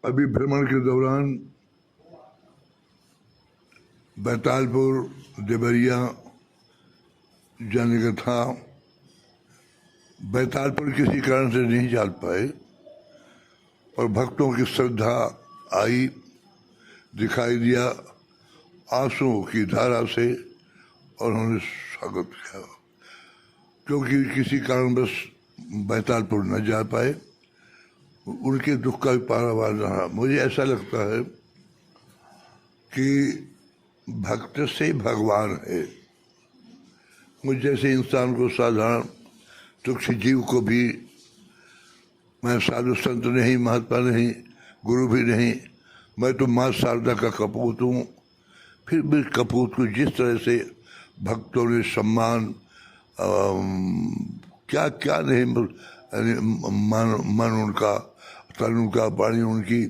अभी भ्रमण के दौरान बैतालपुर देवरिया जाने का था। बैतालपुर किसी कारण से नहीं जा पाए और भक्तों की श्रद्धा आई, दिखाई दिया आंसुओं की धारा से और उन्होंने स्वागत किया। क्योंकि किसी कारणवश बैतालपुर न जा पाए, उनके दुख का भी पारावार रहा। मुझे ऐसा लगता है कि भक्त से भगवान है। मुझ जैसे इंसान को, साधारण तुच्छ जीव को भी, मैं साधु संत नहीं, महात्मा नहीं, गुरु भी नहीं, मैं तो माँ शारदा का कपूत हूँ। फिर भी कपूत को जिस तरह से भक्तों ने सम्मान क्या क्या नहीं मन उनका, तन उनका, वाणी उनकी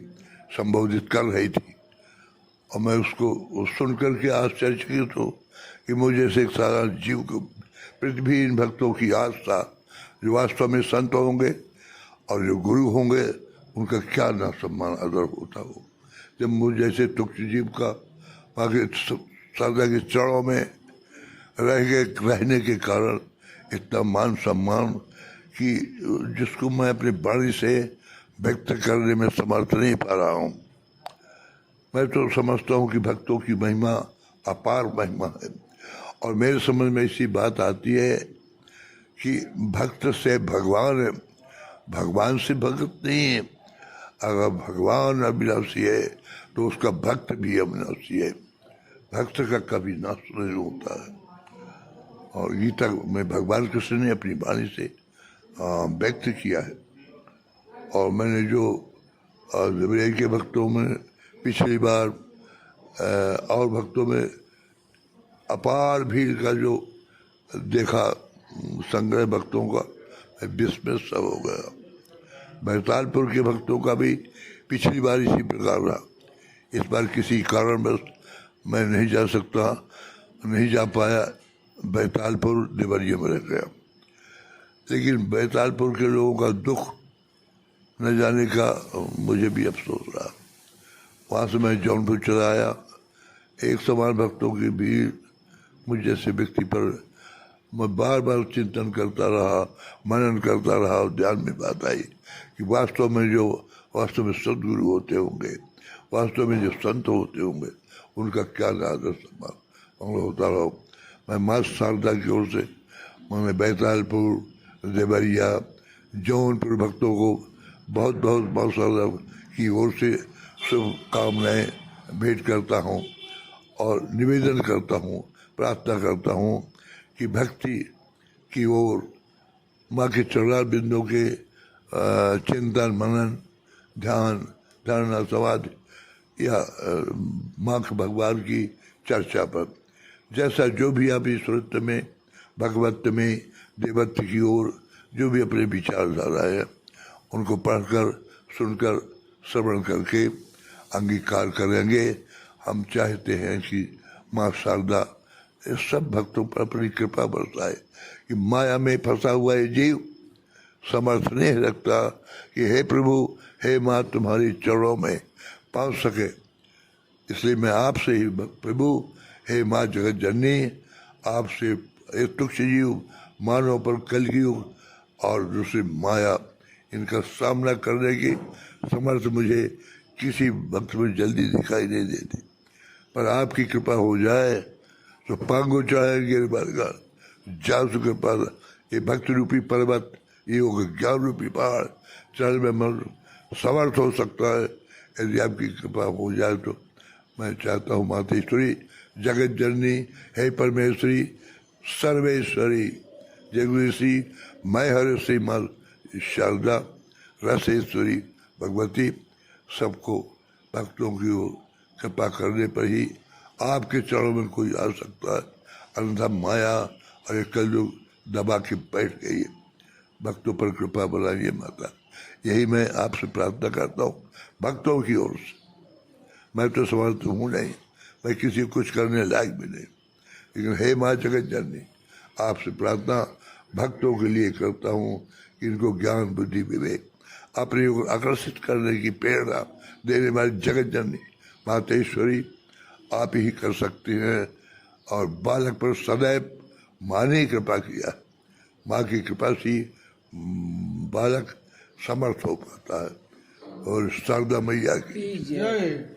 संबोधित कर रही थी और मैं उसको सुन करके आश्चर्यचकित हूँ कि मुझे से एक साधारण जीव को पृथ्वी इन भक्तों की आस्था, जो वास्तव में संत होंगे और जो गुरु होंगे, उनका क्या ना सम्मान आदर होता हो। जब मुझ जैसे तुच्छ जीव का वहाँ के शारदा के चरणों में रहने के कारण इतना मान सम्मान कि जिसको मैं अपनी वाणी से व्यक्त करने में समर्थ नहीं पा रहा हूँ। मैं तो समझता हूँ कि भक्तों की महिमा अपार महिमा है और मेरे समझ में ऐसी बात आती है कि भक्त से भगवान है, भगवान से भक्त नहीं है। अगर भगवान अविनाशी है तो उसका भक्त भी अविनाशी है। भक्त का कभी नाश नहीं होता है। और गीता में भगवान कृष्ण ने अपनी वाणी से व्यक्त किया है। और मैंने जो देवरिया के भक्तों में पिछली बार और भक्तों में अपार भीड़ का जो देखा, संग्रह भक्तों का, विस्मय सब हो गया। बैतालपुर के भक्तों का भी पिछली बार इसी प्रकार रहा। इस बार किसी कारणवश मैं नहीं जा पाया, बैतालपुर देवरिया में रह गया। लेकिन बैतालपुर के लोगों का दुख न जाने का मुझे भी अफसोस रहा। वहाँ से मैं जौनपुर चला आया। एक समान भक्तों की भीड़ मुझ जैसे व्यक्ति पर मैं बार बार चिंतन करता रहा, मनन करता रहा और ध्यान में बात आई कि वास्तव में सदगुरु होते होंगे, वास्तव में जो संत होते होंगे, उनका क्या आदर सम्मान होता रहो। मैं माँ शारदा की ओर से मैंने बैतालपुर, देवरिया, जौनपुर भक्तों को बहुत बहुत माँ शारदा की ओर से शुभकामनाएँ भेंट करता हूँ और निवेदन करता हूँ, प्रार्थना करता हूँ कि भक्ति की ओर, माँ के चरणार बिंदों के चिंतन, मनन, ध्यान, धारणा, समाधि या माँ के भगवान की चर्चा पर, जैसा जो भी आप ईश्वरत्व में, भगवत्व में, देवत्व की ओर जो भी अपने विचारधारा है, उनको पढ़कर, सुनकर, श्रवण करके अंगीकार करेंगे। हम चाहते हैं कि माँ शारदा इस सब भक्तों पर अपनी कृपा बरसाए कि माया में फंसा हुआ ये जीव समर्थ नहीं रखता कि हे प्रभु, हे माँ, तुम्हारी चरणों में पहुँच सके। इसलिए मैं आपसे ही, प्रभु, हे माँ जगत जननी, आपसे एक तुच्छ जीव मानव पर कलयुग और दूसरी माया, इनका सामना करने की समर्थ मुझे किसी वक्त में जल्दी दिखाई नहीं देती। पर आपकी कृपा हो जाए तो पांगो चढ़ाएंगे बरगार जासु के पास। ये भक्ति रूपी पर्वत, ये होगा ज्ञान रूपी पहाड़, चढ़ में मन समर्थ हो सकता है यदि आपकी कृपा हो जाए तो। मैं चाहता हूँ मातेश्वरी, जगत जननी, हे परमेश्वरी, सर्वेश्वरी, जगदीशी, मैं हरश्री माँ शारदा, रसेश्वरी भगवती, सबको भक्तों की ओर कृपा करने पर ही आपके चरणों में कोई आ सकता है। अन्यथा माया और ये कलयुग दबा के बैठ गई है। भक्तों पर कृपा बनाइए माता, यही मैं आपसे प्रार्थना करता हूँ भक्तों की ओर से। मैं तो समर्थ हूँ नहीं, मैं किसी को कुछ करने लायक भी नहीं, लेकिन हे माँ जगत जननी, आपसे प्रार्थना भक्तों के लिए करता हूँ कि इनको ज्ञान, बुद्धि, विवेक अपनी ओर आकर्षित करने की प्रेरणा देने वाली जगत जननी मातेश्वरी आप ही कर सकती हैं। और बालक पर सदैव माँ ने कृपा किया, माँ की कृपा से बालक समर्थ हो पाता है। और शारदा मैया की जय।